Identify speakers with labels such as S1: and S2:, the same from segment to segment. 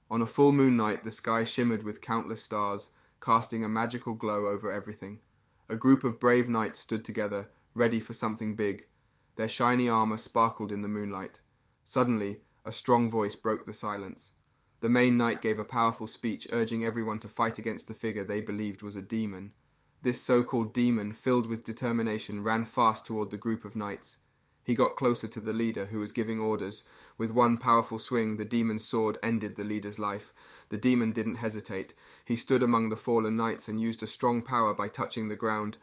S1: On a full moon night, the sky shimmered with countless stars, casting a magical glow over everything. A group of brave knights stood together, ready for something big. Their shiny armor sparkled in the moonlight. Suddenly, a strong voice broke the silence. The main knight gave a powerful speech urging everyone to fight against the figure they believed was a demon. This so-called demon, filled with determination, ran fast toward the group of knights. He got closer to the leader, who was giving orders. With one powerful swing, the demon's sword ended the leader's life. The demon didn't hesitate. He stood among the fallen knights and used a strong power by touching the ground.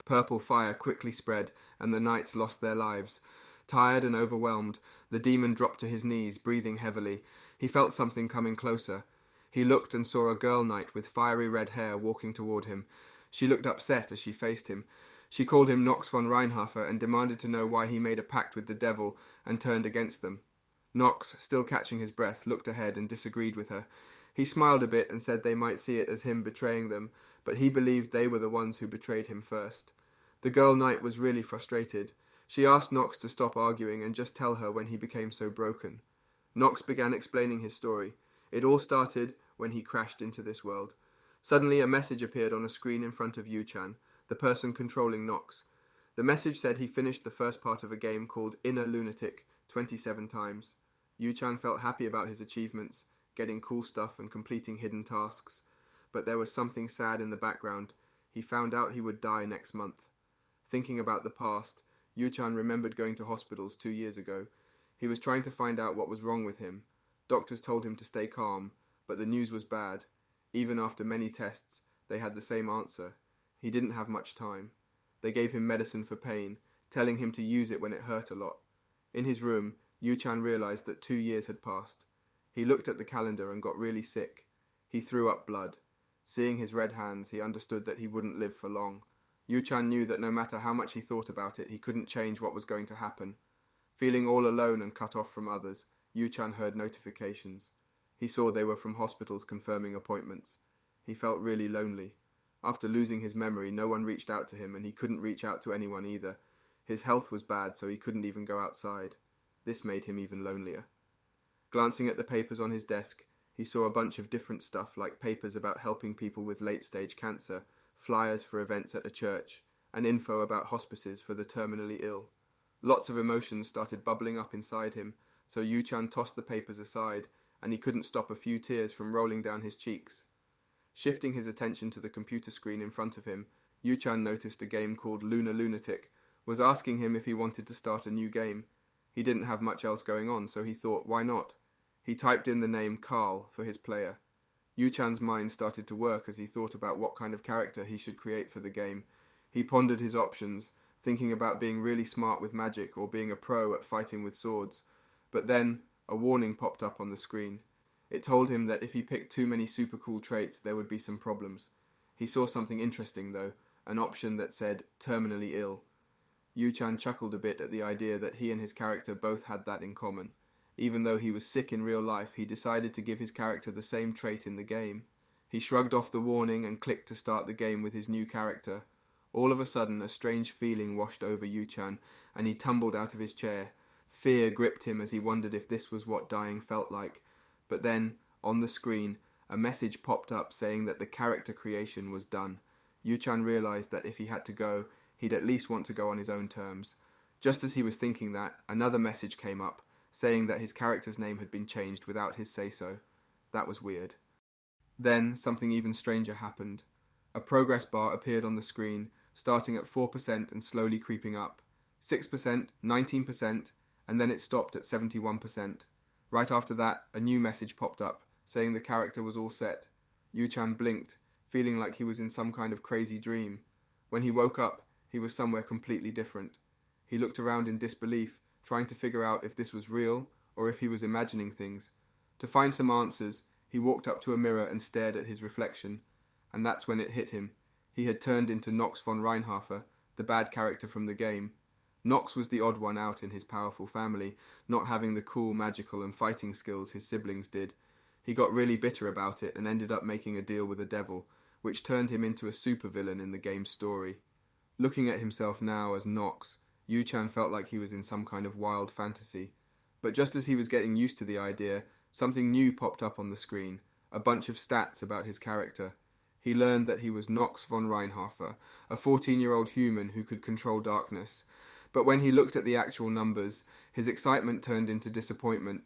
S1: Purple fire quickly spread, and the knights lost their lives. Tired and overwhelmed, the demon dropped to his knees, breathing heavily. He felt something coming closer. He looked and saw a girl knight with fiery red hair walking toward him. She looked upset as she faced him. She called him Nox von Reinharfer and demanded to know why he made a pact with the devil and turned against them. Nox, still catching his breath, looked ahead and disagreed with her. He smiled a bit and said they might see it as him betraying them, but he believed they were the ones who betrayed him first. The girl knight was really frustrated. She asked Nox to stop arguing and just tell her when he became so broken. Nox began explaining his story. It all started when he crashed into this world. Suddenly a message appeared on a screen in front of Yu-chan, the person controlling Nox. The message said he finished the first part of a game called Inner Lunatic 27 times. Yu-chan felt happy about his achievements, getting cool stuff and completing hidden tasks. But there was something sad in the background. He found out he would die next month. Thinking about the past, Yu-chan remembered going to hospitals 2 years ago. He was trying to find out what was wrong with him. Doctors told him to stay calm, but the news was bad. Even after many tests, they had the same answer. He didn't have much time. They gave him medicine for pain, telling him to use it when it hurt a lot. In his room, Yu-chan realized that 2 years had passed. He looked at the calendar and got really sick. He threw up blood. Seeing his red hands, he understood that he wouldn't live for long. Yu-chan knew that no matter how much he thought about it, he couldn't change what was going to happen. Feeling all alone and cut off from others, Yu-chan heard notifications. He saw they were from hospitals confirming appointments. He felt really lonely. After losing his memory, no one reached out to him, and he couldn't reach out to anyone either. His health was bad, so he couldn't even go outside. This made him even lonelier. Glancing at the papers on his desk, he saw a bunch of different stuff, like papers about helping people with late-stage cancer, flyers for events at a church, and info about hospices for the terminally ill. Lots of emotions started bubbling up inside him, so Yu-chan tossed the papers aside, and he couldn't stop a few tears from rolling down his cheeks. Shifting his attention to the computer screen in front of him, Yu-chan noticed a game called Lunar Lunatic was asking him if he wanted to start a new game. He didn't have much else going on, so he thought, why not? He typed in the name Carl for his player. Yu-chan's mind started to work as he thought about what kind of character he should create for the game. He pondered his options, thinking about being really smart with magic or being a pro at fighting with swords. But then, a warning popped up on the screen. It told him that if he picked too many super cool traits, there would be some problems. He saw something interesting though, an option that said, terminally ill. Yu-chan chuckled a bit at the idea that he and his character both had that in common. Even though he was sick in real life, he decided to give his character the same trait in the game. He shrugged off the warning and clicked to start the game with his new character. All of a sudden, a strange feeling washed over Yu-chan, and he tumbled out of his chair. Fear gripped him as he wondered if this was what dying felt like. But then, on the screen, a message popped up saying that the character creation was done. Yu-chan realized that if he had to go, he'd at least want to go on his own terms. Just as he was thinking that, another message came up, saying that his character's name had been changed without his say-so. That was weird. Then, something even stranger happened. A progress bar appeared on the screen, starting at 4% and slowly creeping up. 6%, 19%, and then it stopped at 71%. Right after that, a new message popped up, saying the character was all set. Yu-chan blinked, feeling like he was in some kind of crazy dream. When he woke up, he was somewhere completely different. He looked around in disbelief, trying to figure out if this was real or if he was imagining things. To find some answers, he walked up to a mirror and stared at his reflection. And that's when it hit him. He had turned into Nox von Reinharfer, the bad character from the game. Nox was the odd one out in his powerful family, not having the cool magical and fighting skills his siblings did. He got really bitter about it and ended up making a deal with the devil, which turned him into a supervillain in the game's story. Looking at himself now as Nox, Yu-chan felt like he was in some kind of wild fantasy. But just as he was getting used to the idea, Something new popped up on the screen, a bunch of stats about his character. He learned that he was Nox von Reinhardt, a 14-year-old human who could control darkness. But when he looked at the actual numbers, his excitement turned into disappointment.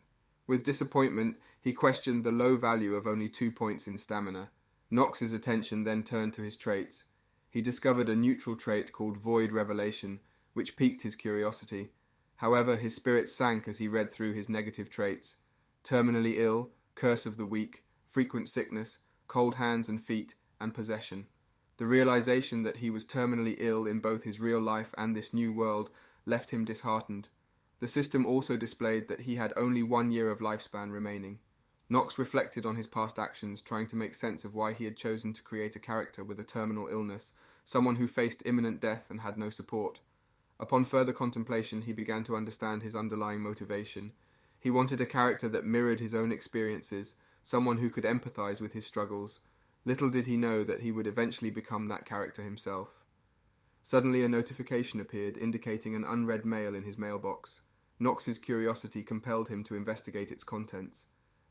S1: With disappointment, he questioned the low value of only 2 points in stamina. Nox's attention then turned to his traits. He discovered a neutral trait called Void Revelation, which piqued his curiosity. However, his spirits sank as he read through his negative traits. Terminally ill, curse of the weak, frequent sickness, cold hands and feet, and possession. The realization that he was terminally ill in both his real life and this new world left him disheartened. The system also displayed that he had only 1 year of lifespan remaining. Nox reflected on his past actions, trying to make sense of why he had chosen to create a character with a terminal illness, someone who faced imminent death and had no support. Upon further contemplation, he began to understand his underlying motivation. He wanted a character that mirrored his own experiences, someone who could empathize with his struggles. Little did he know that he would eventually become that character himself. Suddenly a notification appeared indicating an unread mail in his mailbox. Nox's curiosity compelled him to investigate its contents.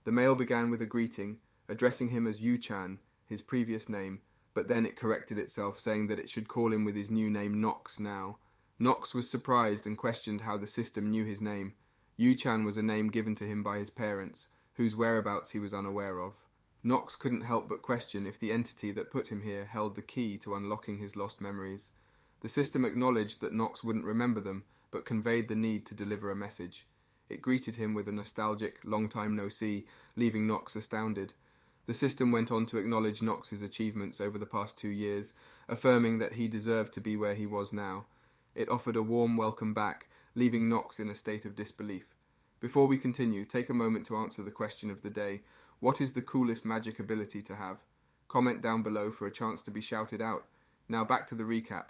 S1: The mail began with a greeting, addressing him as Yu-chan, his previous name, but then it corrected itself, saying that it should call him with his new name Nox now. Nox was surprised and questioned how the system knew his name. Yu-chan was a name given to him by his parents, whose whereabouts he was unaware of. Nox couldn't help but question if the entity that put him here held the key to unlocking his lost memories. The system acknowledged that Nox wouldn't remember them, but conveyed the need to deliver a message. It greeted him with a nostalgic, long time no see, leaving Nox astounded. The system went on to acknowledge Nox's achievements over the past 2 years, affirming that he deserved to be where he was now. It offered a warm welcome back, leaving Nox in a state of disbelief. Before we continue, take a moment to answer the question of the day. What is the coolest magic ability to have? Comment down below for a chance to be shouted out. Now back to the recap.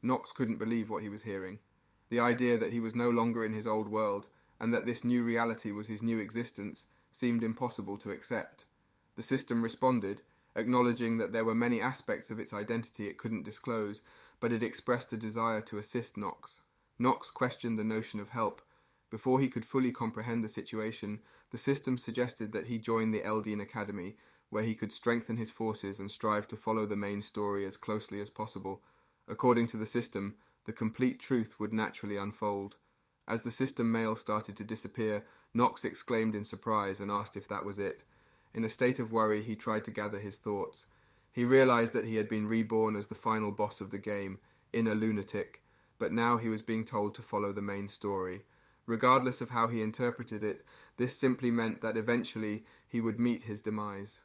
S1: Nox couldn't believe what he was hearing. The idea that he was no longer in his old world, and that this new reality was his new existence, seemed impossible to accept. The system responded, acknowledging that there were many aspects of its identity it couldn't disclose, but it expressed a desire to assist Nox. Nox questioned the notion of help. Before he could fully comprehend the situation, the system suggested that he join the Eldian Academy, where he could strengthen his forces and strive to follow the main story as closely as possible. According to the system, the complete truth would naturally unfold. As the system mail started to disappear, Nox exclaimed in surprise and asked if that was it. In a state of worry, he tried to gather his thoughts. He realized that he had been reborn as the final boss of the game, Inner Lunatic, but now he was being told to follow the main story. Regardless of how he interpreted it, this simply meant that eventually he would meet his demise.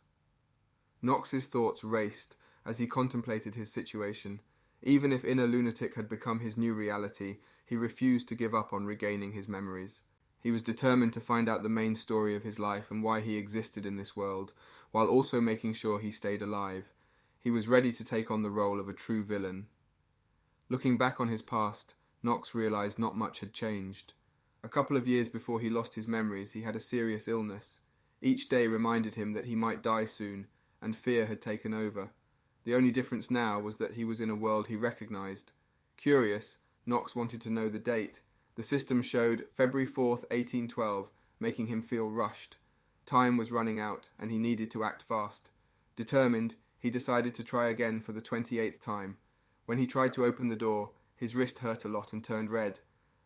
S1: Nox's thoughts raced as he contemplated his situation. Even if Inner Lunatic had become his new reality, he refused to give up on regaining his memories. He was determined to find out the main story of his life and why he existed in this world, while also making sure he stayed alive. He was ready to take on the role of a true villain. Looking back on his past, Nox realized not much had changed. A couple of years before he lost his memories, he had a serious illness. Each day reminded him that he might die soon, and fear had taken over. The only difference now was that he was in a world he recognized. Curious, Nox wanted to know the date. The system showed February 4th, 1812, making him feel rushed. Time was running out, and he needed to act fast. Determined, he decided to try again for the 28th time. When he tried to open the door, his wrist hurt a lot and turned red.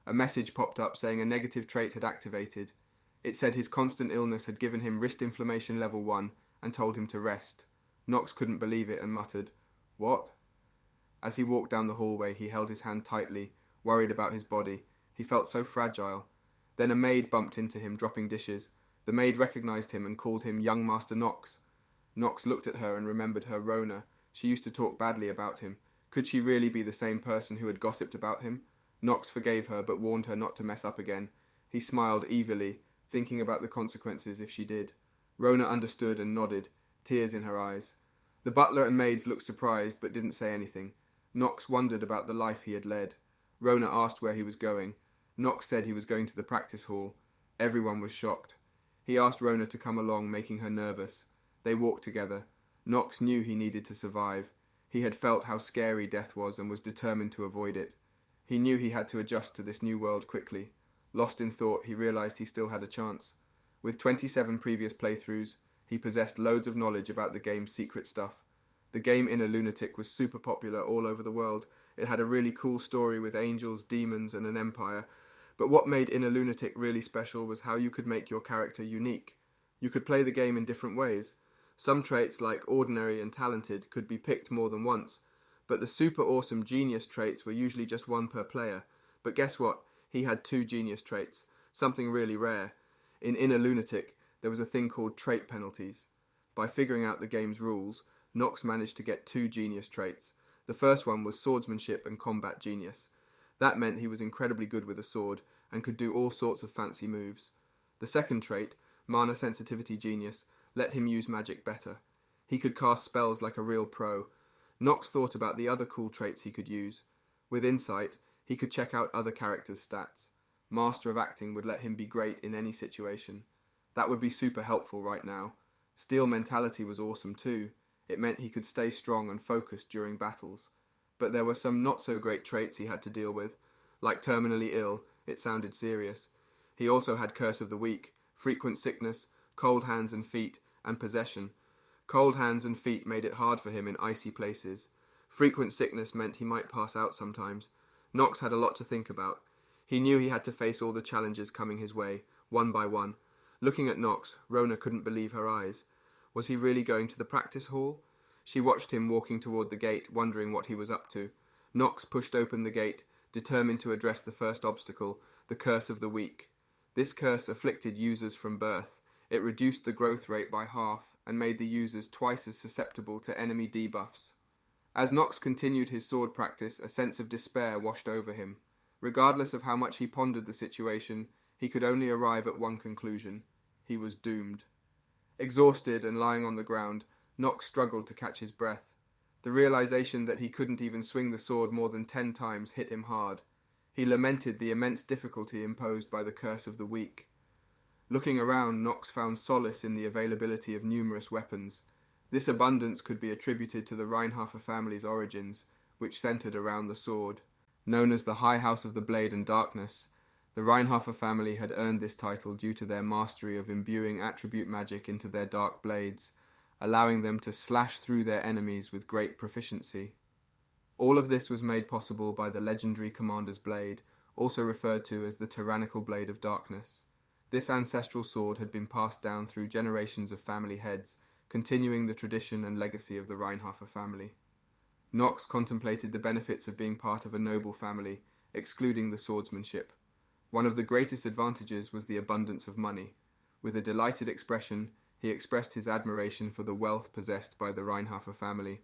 S1: A message popped up saying a negative trait had activated. It said his constant illness had given him wrist inflammation level 1 and told him to rest. Nox couldn't believe it and muttered, "What?" As he walked down the hallway, he held his hand tightly, worried about his body. He felt so fragile. Then a maid bumped into him, dropping dishes. The maid recognized him and called him young Master Nox. Nox looked at her and remembered her Rona. She used to talk badly about him. Could she really be the same person who had gossiped about him? Nox forgave her, but warned her not to mess up again. He smiled evilly, thinking about the consequences if she did. Rona understood and nodded, tears in her eyes. The butler and maids looked surprised, but didn't say anything. Nox wondered about the life he had led. Rona asked where he was going. Nox said he was going to the practice hall. Everyone was shocked. He asked Rona to come along, making her nervous. They walked together. Nox knew he needed to survive. He had felt how scary death was and was determined to avoid it. He knew he had to adjust to this new world quickly. Lost in thought, he realized he still had a chance. With 27 previous playthroughs, he possessed loads of knowledge about the game's secret stuff. The game Inner Lunatic was super popular all over the world. It had a really cool story with angels, demons, and an empire. But what made Inner Lunatic really special was how you could make your character unique. You could play the game in different ways. Some traits, like ordinary and talented, could be picked more than once, but the super awesome genius traits were usually just one per player. But guess what? He had 2 genius traits, something really rare. In Inner Lunatic, there was a thing called trait penalties. By figuring out the game's rules, Nox managed to get 2 genius traits. The first one was swordsmanship and combat genius. That meant he was incredibly good with a sword and could do all sorts of fancy moves. The second trait, mana sensitivity genius, let him use magic better. He could cast spells like a real pro. Nox thought about the other cool traits he could use. With insight, he could check out other characters' stats. Master of Acting would let him be great in any situation. That would be super helpful right now. Steel Mentality was awesome too. It meant he could stay strong and focused during battles. But there were some not so great traits he had to deal with. Like terminally ill, it sounded serious. He also had Curse of the Weak, frequent sickness, cold hands and feet, and possession. Cold hands and feet made it hard for him in icy places. Frequent sickness meant he might pass out sometimes. Nox had a lot to think about. He knew he had to face all the challenges coming his way, one by one. Looking at Nox, Rona couldn't believe her eyes. Was he really going to the practice hall? She watched him walking toward the gate, wondering what he was up to. Nox pushed open the gate, determined to address the first obstacle, the Curse of the Weak. This curse afflicted users from birth. It reduced the growth rate by half and made the users twice as susceptible to enemy debuffs. As Nox continued his sword practice, a sense of despair washed over him. Regardless of how much he pondered the situation, he could only arrive at one conclusion. He was doomed. Exhausted and lying on the ground, Nox struggled to catch his breath. The realization that he couldn't even swing the sword more than 10 times hit him hard. He lamented the immense difficulty imposed by the Curse of the Weak. Looking around, Nox found solace in the availability of numerous weapons. This abundance could be attributed to the Reinhardt family's origins, which centered around the sword. Known as the High House of the Blade and Darkness, the Reinhardt family had earned this title due to their mastery of imbuing attribute magic into their dark blades, allowing them to slash through their enemies with great proficiency. All of this was made possible by the legendary Commander's Blade, also referred to as the Tyrannical Blade of Darkness. This ancestral sword had been passed down through generations of family heads, continuing the tradition and legacy of the Reinhardt family. Nox contemplated the benefits of being part of a noble family, excluding the swordsmanship. One of the greatest advantages was the abundance of money. With a delighted expression, he expressed his admiration for the wealth possessed by the Reinhardt family.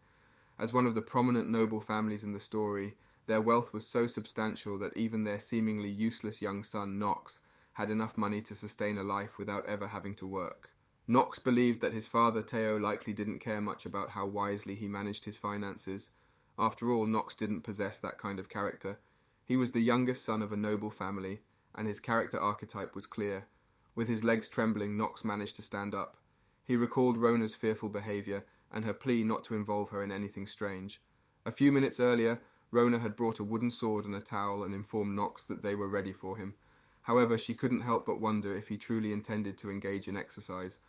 S1: As one of the prominent noble families in the story, their wealth was so substantial that even their seemingly useless young son, Nox, had enough money to sustain a life without ever having to work. Nox believed that his father Teo likely didn't care much about how wisely he managed his finances. After all, Nox didn't possess that kind of character. He was the youngest son of a noble family, and his character archetype was clear. With his legs trembling, Nox managed to stand up. He recalled Rona's fearful behavior and her plea not to involve her in anything strange. A few minutes earlier, Rona had brought a wooden sword and a towel and informed Nox that they were ready for him. However, she couldn't help but wonder if he truly intended to engage in exercise.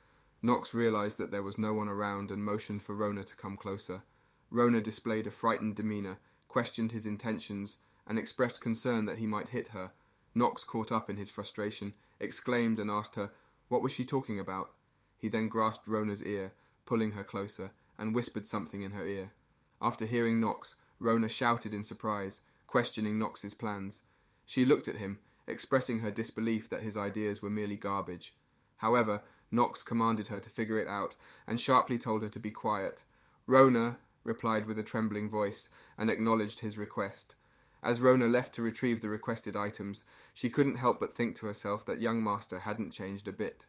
S1: Nox realized that there was no one around and motioned for Rona to come closer. Rona displayed a frightened demeanor, questioned his intentions, and expressed concern that he might hit her. Nox, caught up in his frustration, exclaimed and asked her, what was she talking about? He then grasped Rona's ear, pulling her closer, and whispered something in her ear. After hearing Nox, Rona shouted in surprise, questioning Nox's plans. She looked at him, expressing her disbelief that his ideas were merely garbage. However, Nox commanded her to figure it out, and sharply told her to be quiet. Rona replied with a trembling voice, and acknowledged his request. As Rona left to retrieve the requested items, she couldn't help but think to herself that young Master hadn't changed a bit.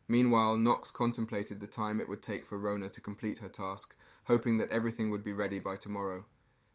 S1: Meanwhile, Nox contemplated the time it would take for Rona to complete her task, hoping that everything would be ready by tomorrow.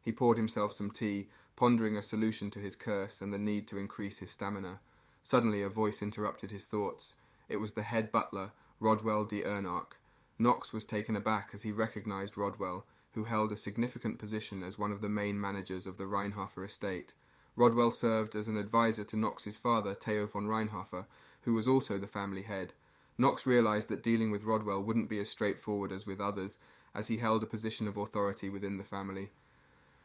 S1: He poured himself some tea, pondering a solution to his curse and the need to increase his stamina. Suddenly a voice interrupted his thoughts. It was the head butler, Rodwell de Ernark. Nox was taken aback as he recognized Rodwell, who held a significant position as one of the main managers of the Reinhardt estate. Rodwell served as an advisor to Nox's father, Theo von Reinhardt, who was also the family head. Knox realised that dealing with Rodwell wouldn't be as straightforward as with others, as he held a position of authority within the family.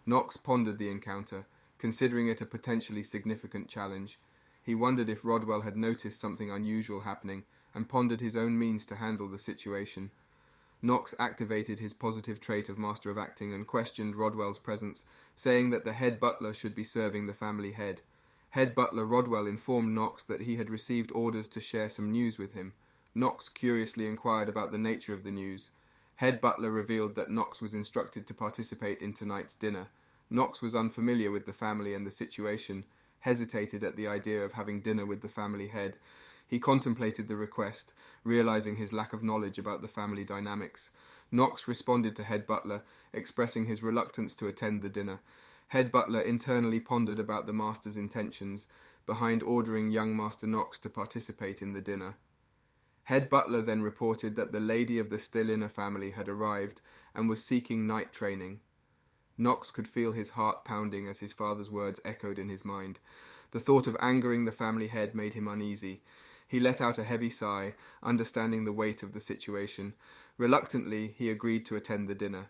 S1: Knox pondered the encounter, considering it a potentially significant challenge. He wondered if Rodwell had noticed something unusual happening, and pondered his own means to handle the situation. Knox activated his positive trait of Master of Acting and questioned Rodwell's presence, saying that the head butler should be serving the family head. Head butler Rodwell informed Knox that he had received orders to share some news with him. Knox curiously inquired about the nature of the news. Head butler revealed that Knox was instructed to participate in tonight's dinner. Knox was unfamiliar with the family and the situation, hesitated at the idea of having dinner with the family head. He contemplated the request, realizing his lack of knowledge about the family dynamics. Knox responded to head butler, expressing his reluctance to attend the dinner. Head butler internally pondered about the master's intentions behind ordering young Master Knox to participate in the dinner. Head butler then reported that the lady of the Stelina family had arrived and was seeking night training. Knox could feel his heart pounding as his father's words echoed in his mind. The thought of angering the family head made him uneasy. He let out a heavy sigh, understanding the weight of the situation. Reluctantly, he agreed to attend the dinner.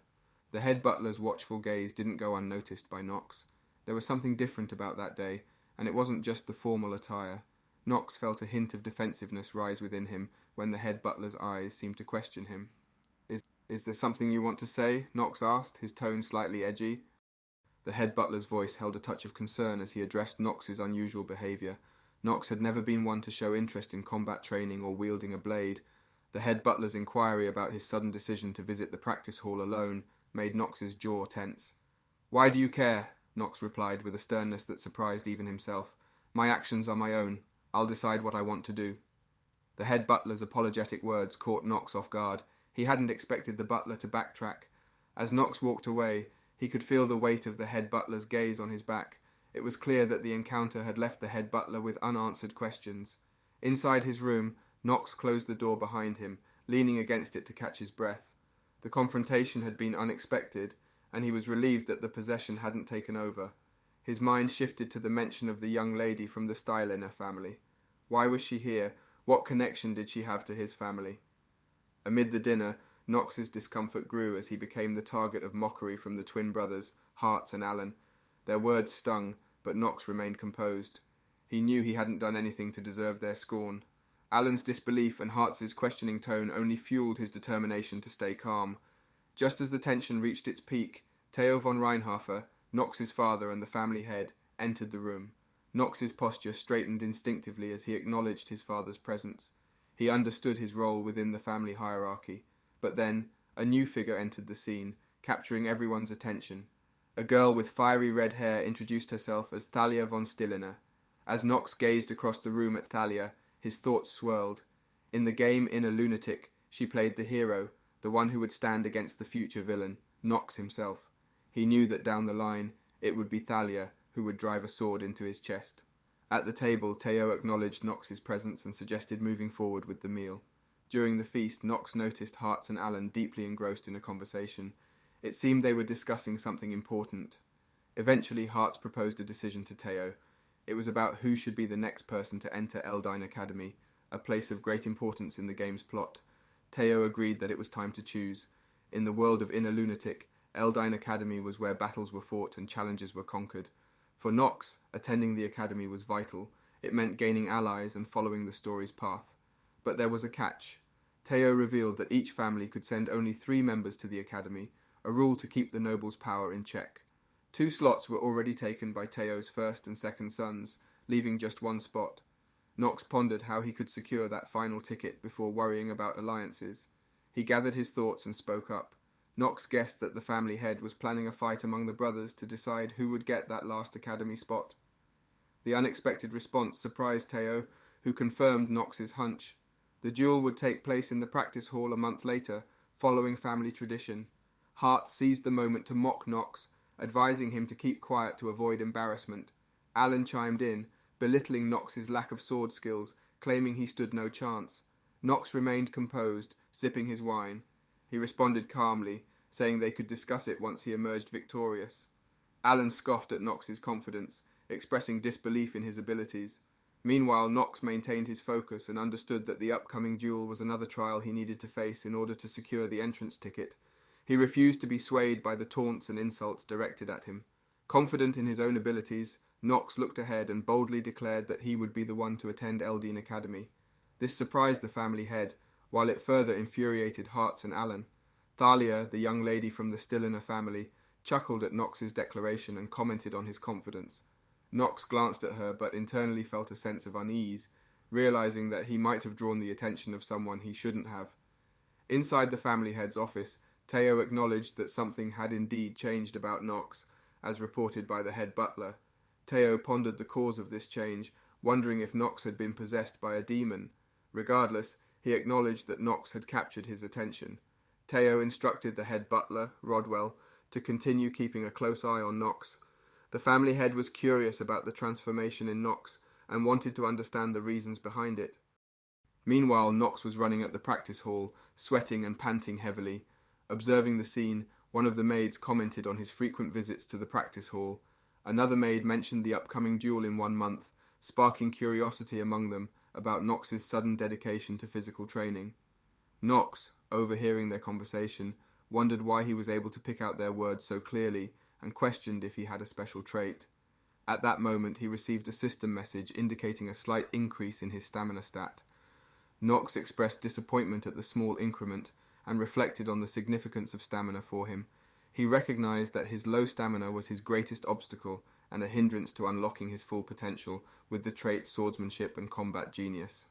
S1: The head butler's watchful gaze didn't go unnoticed by Knox. There was something different about that day, and it wasn't just the formal attire. Knox felt a hint of defensiveness rise within him when the head butler's eyes seemed to question him. Is there something you want to say? Knox asked, his tone slightly edgy. The head butler's voice held a touch of concern as he addressed Knox's unusual behaviour. Knox had never been one to show interest in combat training or wielding a blade. The head butler's inquiry about his sudden decision to visit the practice hall alone made Knox's jaw tense. "Why do you care?" Knox replied with a sternness that surprised even himself. "My actions are my own. I'll decide what I want to do." The head butler's apologetic words caught Knox off guard. He hadn't expected the butler to backtrack. As Knox walked away, he could feel the weight of the head butler's gaze on his back. It was clear that the encounter had left the head butler with unanswered questions. Inside his room, Knox closed the door behind him, leaning against it to catch his breath. The confrontation had been unexpected, and he was relieved that the possession hadn't taken over. His mind shifted to the mention of the young lady from the Stelina family. Why was she here? What connection did she have to his family? Amid the dinner, Knox's discomfort grew as he became the target of mockery from the twin brothers, Hartz and Alan. Their words stung, but Knox remained composed. He knew he hadn't done anything to deserve their scorn. Alan's disbelief and Hartz's questioning tone only fueled his determination to stay calm. Just as the tension reached its peak, Theo von Reinharfer, Knox's father and the family head, entered the room. Knox's posture straightened instinctively as he acknowledged his father's presence. He understood his role within the family hierarchy. But then, a new figure entered the scene, capturing everyone's attention. A girl with fiery red hair introduced herself as Thalia von Stelina. As Knox gazed across the room at Thalia, his thoughts swirled. In the game Inner Lunatic, she played the hero, the one who would stand against the future villain, Knox himself. He knew that down the line, it would be Thalia who would drive a sword into his chest. At the table, Theo acknowledged Knox's presence and suggested moving forward with the meal. During the feast, Knox noticed Hartz and Alan deeply engrossed in a conversation. It seemed they were discussing something important. Eventually, Hartz proposed a decision to Theo. It was about who should be the next person to enter Eldine Academy, a place of great importance in the game's plot. Theo agreed that it was time to choose. In the world of Inner Lunatic, Eldine Academy was where battles were fought and challenges were conquered. For Knox, attending the academy was vital. It meant gaining allies and following the story's path. But there was a catch. Theo revealed that each family could send only 3 members to the academy, a rule to keep the nobles' power in check. 2 slots were already taken by Theo's first and second sons, leaving just 1 spot. Knox pondered how he could secure that final ticket before worrying about alliances. He gathered his thoughts and spoke up. Knox guessed that the family head was planning a fight among the brothers to decide who would get that last academy spot. The unexpected response surprised Theo, who confirmed Knox's hunch. The duel would take place in the practice hall a month later, following family tradition. Hart seized the moment to mock Knox, advising him to keep quiet to avoid embarrassment. Alan chimed in, belittling Knox's lack of sword skills, claiming he stood no chance. Knox remained composed, sipping his wine. He responded calmly, saying they could discuss it once he emerged victorious. Alan scoffed at Knox's confidence, expressing disbelief in his abilities. Meanwhile, Nox maintained his focus and understood that the upcoming duel was another trial he needed to face in order to secure the entrance ticket. He refused to be swayed by the taunts and insults directed at him. Confident in his own abilities, Nox looked ahead and boldly declared that he would be the one to attend Eldine Academy. This surprised the family head, while it further infuriated Hartz and Alan. Thalia, the young lady from the Stilliner family, chuckled at Nox's declaration and commented on his confidence. Nox glanced at her but internally felt a sense of unease, realizing that he might have drawn the attention of someone he shouldn't have. Inside the family head's office, Teo acknowledged that something had indeed changed about Nox, as reported by the head butler. Teo pondered the cause of this change, wondering if Nox had been possessed by a demon. Regardless, he acknowledged that Nox had captured his attention. Teo instructed the head butler, Rodwell, to continue keeping a close eye on Nox. The family head was curious about the transformation in Nox and wanted to understand the reasons behind it. Meanwhile, Nox was running at the practice hall, sweating and panting heavily. Observing the scene, one of the maids commented on his frequent visits to the practice hall. Another maid mentioned the upcoming duel in 1 month, sparking curiosity among them about Nox's sudden dedication to physical training. Nox, overhearing their conversation, wondered why he was able to pick out their words so clearly and questioned if he had a special trait. At that moment, he received a system message indicating a slight increase in his stamina stat. Nox expressed disappointment at the small increment and reflected on the significance of stamina for him. He recognized that his low stamina was his greatest obstacle and a hindrance to unlocking his full potential with the traits swordsmanship and combat genius.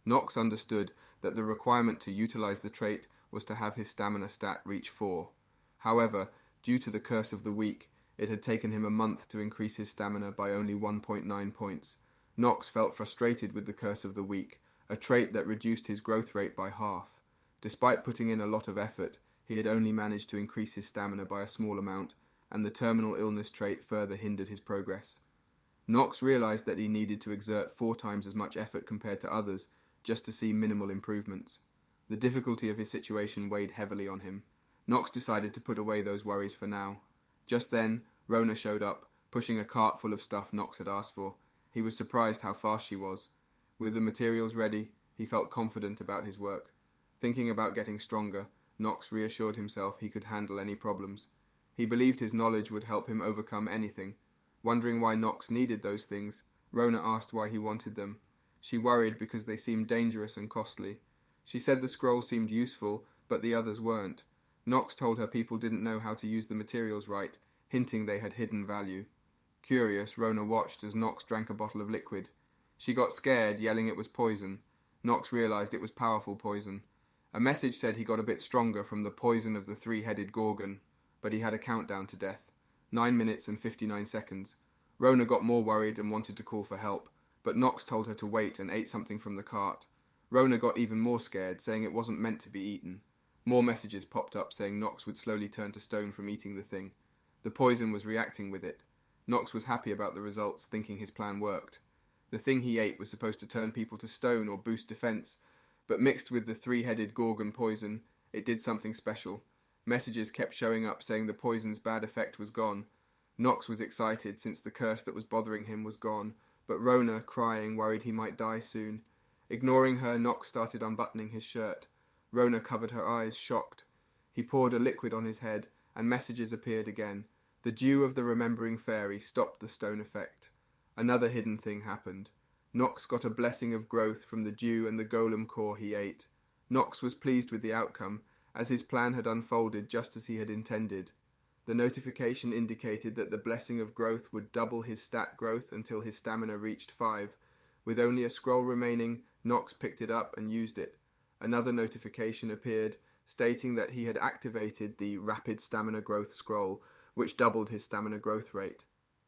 S1: Nox understood that the requirement to utilize the trait was to have his stamina stat reach 4. However, due to the curse of the week, it had taken him a month to increase his stamina by only 1.9 points. Nox felt frustrated with the curse of the week, a trait that reduced his growth rate by half. Despite putting in a lot of effort, he had only managed to increase his stamina by a small amount, and the terminal illness trait further hindered his progress. Nox realized that he needed to exert 4 times as much effort compared to others just to see minimal improvements. The difficulty of his situation weighed heavily on him. Nox decided to put away those worries for now. Just then, Rona showed up, pushing a cart full of stuff Nox had asked for. He was surprised how fast she was. With the materials ready, he felt confident about his work. Thinking about getting stronger, Nox reassured himself he could handle any problems. He believed his knowledge would help him overcome anything. Wondering why Nox needed those things, Rona asked why he wanted them. She worried because they seemed dangerous and costly. She said the scroll seemed useful, but the others weren't. Nox told her people didn't know how to use the materials right, hinting they had hidden value. Curious, Rona watched as Nox drank a bottle of liquid. She got scared, yelling it was poison. Nox realized it was powerful poison. A message said he got a bit stronger from the poison of the 3-headed Gorgon, but he had a countdown to death. 9 minutes and 59 seconds. Rona got more worried and wanted to call for help, but Nox told her to wait and ate something from the cart. Rona got even more scared, saying it wasn't meant to be eaten. More messages popped up saying Nox would slowly turn to stone from eating the thing. The poison was reacting with it. Nox was happy about the results, thinking his plan worked. The thing he ate was supposed to turn people to stone or boost defense, but mixed with the 3-headed Gorgon poison, it did something special. Messages kept showing up saying the poison's bad effect was gone. Nox was excited since the curse that was bothering him was gone, but Rona, crying, worried he might die soon. Ignoring her, Nox started unbuttoning his shirt. Rona covered her eyes, shocked. He poured a liquid on his head, and messages appeared again. The dew of the remembering fairy stopped the stone effect. Another hidden thing happened. Nox got a blessing of growth from the dew and the golem core he ate. Nox was pleased with the outcome, as his plan had unfolded just as he had intended. The notification indicated that the blessing of growth would double his stat growth until his stamina reached 5. With only a scroll remaining, Nox picked it up and used it. Another notification appeared, stating that he had activated the Rapid Stamina Growth scroll, which doubled his stamina growth rate.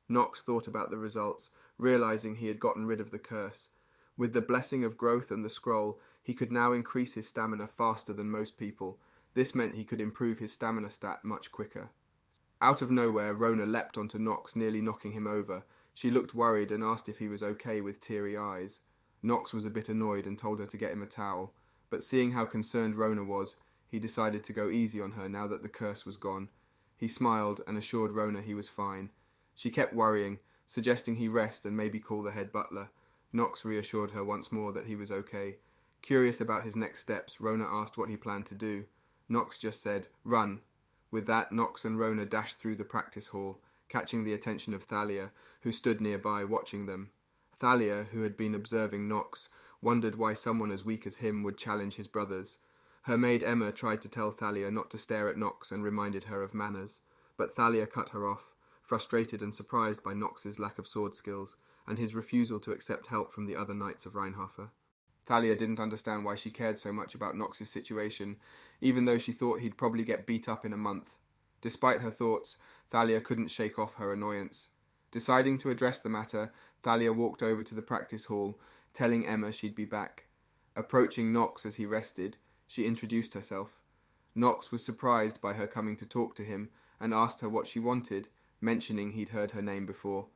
S1: Nox thought about the results, realizing he had gotten rid of the curse. With the blessing of growth and the scroll, he could now increase his stamina faster than most people. This meant he could improve his stamina stat much quicker. Out of nowhere, Rona leapt onto Nox, nearly knocking him over. She looked worried and asked if he was okay with teary eyes. Nox was a bit annoyed and told her to get him a towel, but seeing how concerned Rona was, he decided to go easy on her now that the curse was gone. He smiled and assured Rona he was fine. She kept worrying, suggesting he rest and maybe call the head butler. Nox reassured her once more that he was okay. Curious about his next steps, Rona asked what he planned to do. Nox just said, "Run." With that, Nox and Rona dashed through the practice hall, catching the attention of Thalia, who stood nearby watching them. Thalia, who had been observing Nox, wondered why someone as weak as him would challenge his brothers. Her maid Emma tried to tell Thalia not to stare at Nox and reminded her of manners, but Thalia cut her off, frustrated and surprised by Nox's lack of sword skills and his refusal to accept help from the other knights of Reinhardt. Thalia didn't understand why she cared so much about Nox's situation, even though she thought he'd probably get beat up in a month. Despite her thoughts, Thalia couldn't shake off her annoyance. Deciding to address the matter, Thalia walked over to the practice hall, telling Emma she'd be back. Approaching Nox as he rested, she introduced herself. Nox was surprised by her coming to talk to him and asked her what she wanted, mentioning he'd heard her name before.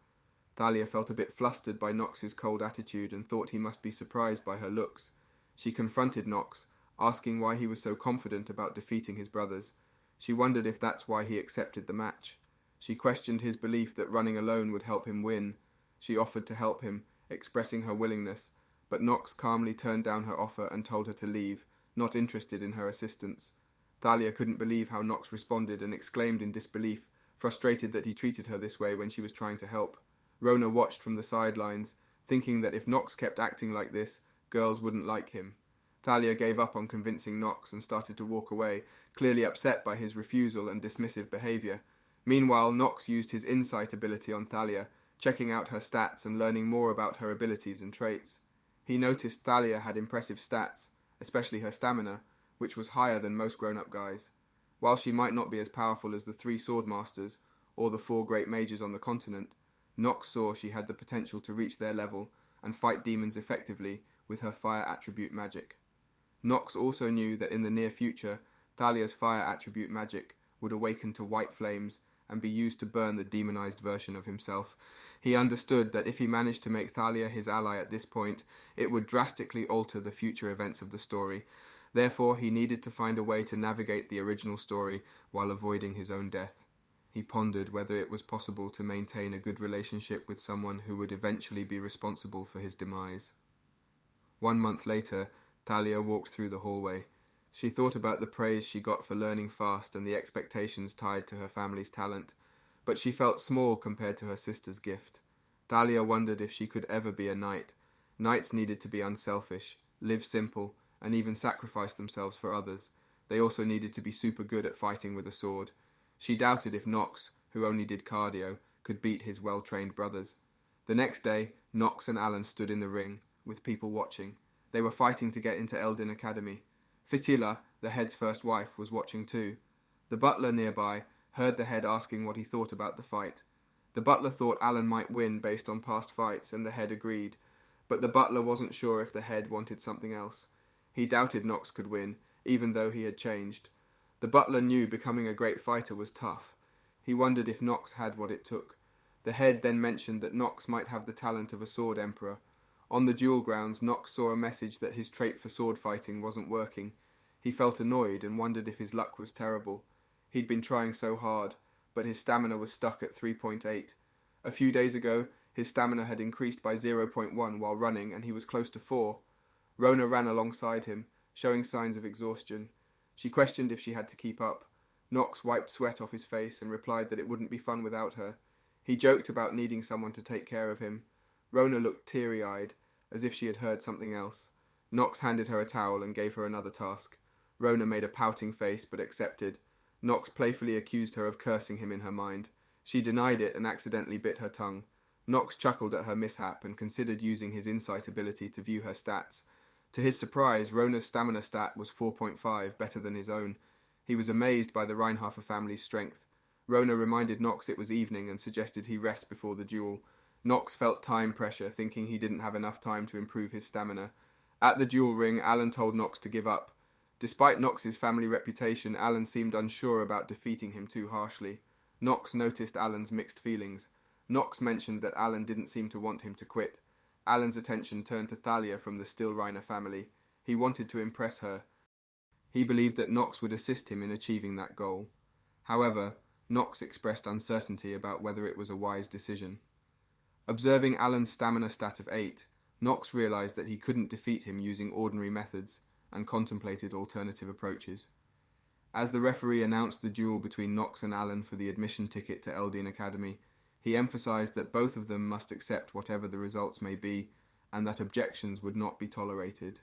S1: Thalia felt a bit flustered by Nox's cold attitude and thought he must be surprised by her looks. She confronted Nox, asking why he was so confident about defeating his brothers. She wondered if that's why he accepted the match. She questioned his belief that running alone would help him win. She offered to help him, expressing her willingness, but Nox calmly turned down her offer and told her to leave, not interested in her assistance. Thalia couldn't believe how Nox responded and exclaimed in disbelief, frustrated that he treated her this way when she was trying to help. Rona watched from the sidelines, thinking that if Nox kept acting like this, girls wouldn't like him. Thalia gave up on convincing Nox and started to walk away, clearly upset by his refusal and dismissive behavior. Meanwhile, Nox used his insight ability on Thalia, checking out her stats and learning more about her abilities and traits. He noticed Thalia had impressive stats, especially her stamina, which was higher than most grown-up guys. While she might not be as powerful as the 3 sword masters or the 4 great mages on the continent, Nox saw she had the potential to reach their level and fight demons effectively with her fire attribute magic. Nox also knew that in the near future, Thalia's fire attribute magic would awaken to white flames and be used to burn the demonized version of himself. He understood that if he managed to make Thalia his ally at this point, it would drastically alter the future events of the story. Therefore, he needed to find a way to navigate the original story while avoiding his own death. He pondered whether it was possible to maintain a good relationship with someone who would eventually be responsible for his demise. 1 month later, Thalia walked through the hallway. She thought about the praise she got for learning fast and the expectations tied to her family's talent, but she felt small compared to her sister's gift. Thalia wondered if she could ever be a knight. Knights needed to be unselfish, live simple, and even sacrifice themselves for others. They also needed to be super good at fighting with a sword. She doubted if Nox, who only did cardio, could beat his well-trained brothers. The next day, Nox and Alan stood in the ring, with people watching. They were fighting to get into Eldin Academy. Fitila, the head's first wife, was watching too. The butler nearby heard the head asking what he thought about the fight. The butler thought Alan might win based on past fights, and the head agreed. But the butler wasn't sure if the head wanted something else. He doubted Nox could win, even though he had changed. The butler knew becoming a great fighter was tough. He wondered if Nox had what it took. The head then mentioned that Nox might have the talent of a sword emperor. On the duel grounds, Nox saw a message that his trait for sword fighting wasn't working. He felt annoyed and wondered if his luck was terrible. He'd been trying so hard, but his stamina was stuck at 3.8. A few days ago, his stamina had increased by 0.1 while running, and he was close to 4. Rona ran alongside him, showing signs of exhaustion. She questioned if she had to keep up. Nox wiped sweat off his face and replied that it wouldn't be fun without her. He joked about needing someone to take care of him. Rona looked teary-eyed, as if she had heard something else. Nox handed her a towel and gave her another task. Rona made a pouting face but accepted. Nox playfully accused her of cursing him in her mind. She denied it and accidentally bit her tongue. Nox chuckled at her mishap and considered using his insight ability to view her stats. To his surprise, Rona's stamina stat was 4.5, better than his own. He was amazed by the Reinhardt family's strength. Rona reminded Nox it was evening and suggested he rest before the duel. Nox felt time pressure, thinking he didn't have enough time to improve his stamina. At the duel ring, Alan told Nox to give up. Despite Nox's family reputation, Alan seemed unsure about defeating him too harshly. Nox noticed Alan's mixed feelings. Nox mentioned that Alan didn't seem to want him to quit. Alan's attention turned to Thalia from the Stillreiner family. He wanted to impress her. He believed that Nox would assist him in achieving that goal. However, Nox expressed uncertainty about whether it was a wise decision. Observing Alan's stamina stat of 8, Knox realized that he couldn't defeat him using ordinary methods and contemplated alternative approaches. As the referee announced the duel between Knox and Allen for the admission ticket to Eldian Academy, he emphasized that both of them must accept whatever the results may be and that objections would not be tolerated.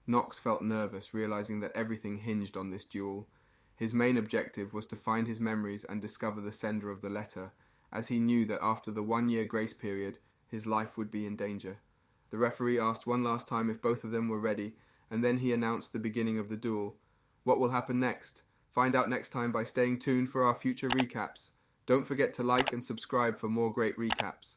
S1: Knox felt nervous, realizing that everything hinged on this duel. His main objective was to find his memories and discover the sender of the letter, as he knew that after the 1-year grace period, his life would be in danger. The referee asked one last time if both of them were ready, and then he announced the beginning of the duel. What will happen next? Find out next time by staying tuned for our future recaps. Don't forget to like and subscribe for more great recaps.